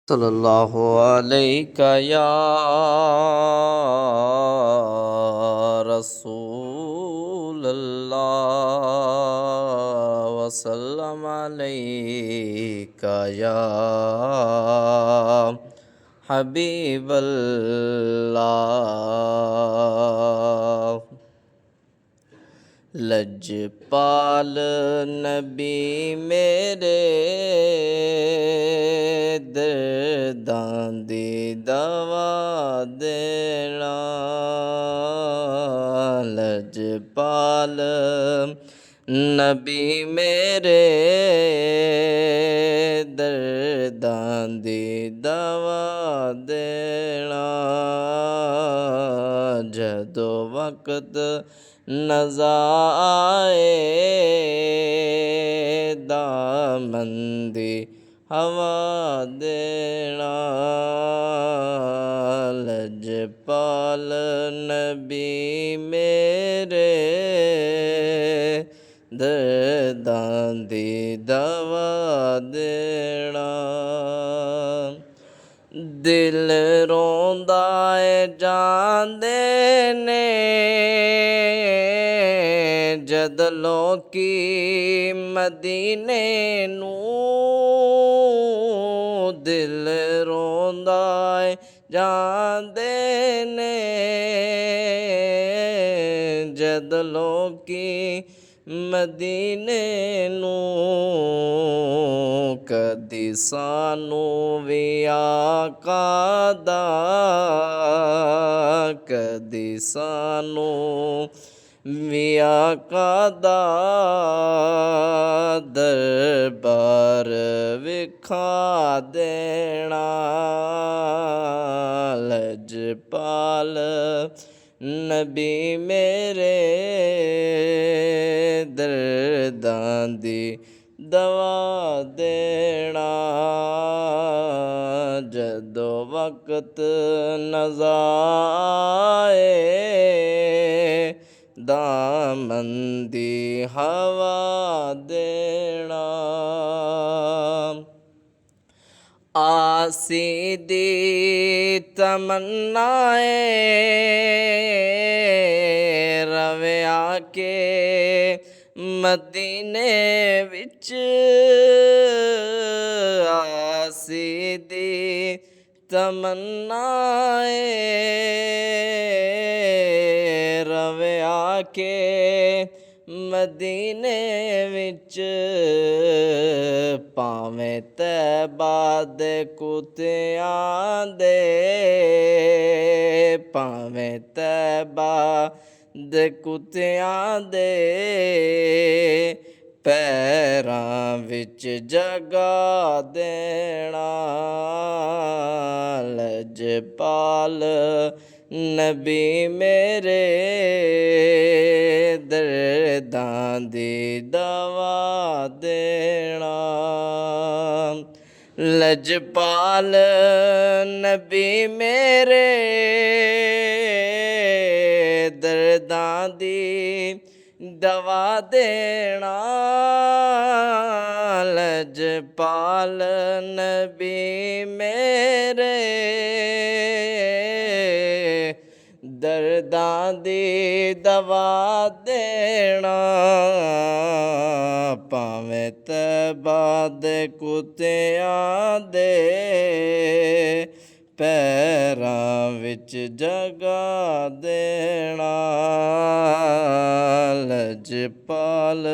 सल्लल्लाहु अलैका या रसूल अल्लाह वसल्लम अलैका या हबीब अल्लाह। लजपाल नबी मेरे दर्दां दी दवा देना। लजपाल नबी मेरे दर्दां दी दवा देना। जदों वक्त नज़ा आए दामन दी हवा देना। लजपाल नबी मेरे दर्दां दी दवा देना। दिल रोंदा है जांदे ने जद लोकी मदीने नूं। दिल रोंदा है जांदे ने जद लोकी मदीने नूं। कदी सानू भी आका दा कदी सानू भी आका दा दरबार विखा देना। लजपाल नबी मेरे दर्दां दी दवा देना। जदों वक्त नज़ा आए दामन दी हवा देना। आसी दी तमन्नाए रवे आके मदीने विच। आसी दी तमन्नाए रवे आके मदीने विच। भावें तैबा दे कुत्तियां दे भावें तैबा दे कुत्तियां दे पैरां विच जगा देना। लजपाल नबी मेरे दर्दां दी दवा देना। लजपाल नबी मेरे दर्दां दी दवा देना। लजपाल नबी मेरे दर्दां दी दवा देना। भावें तैबा दे कुत्तियां दे पैरां विच जगा देना। लजपाल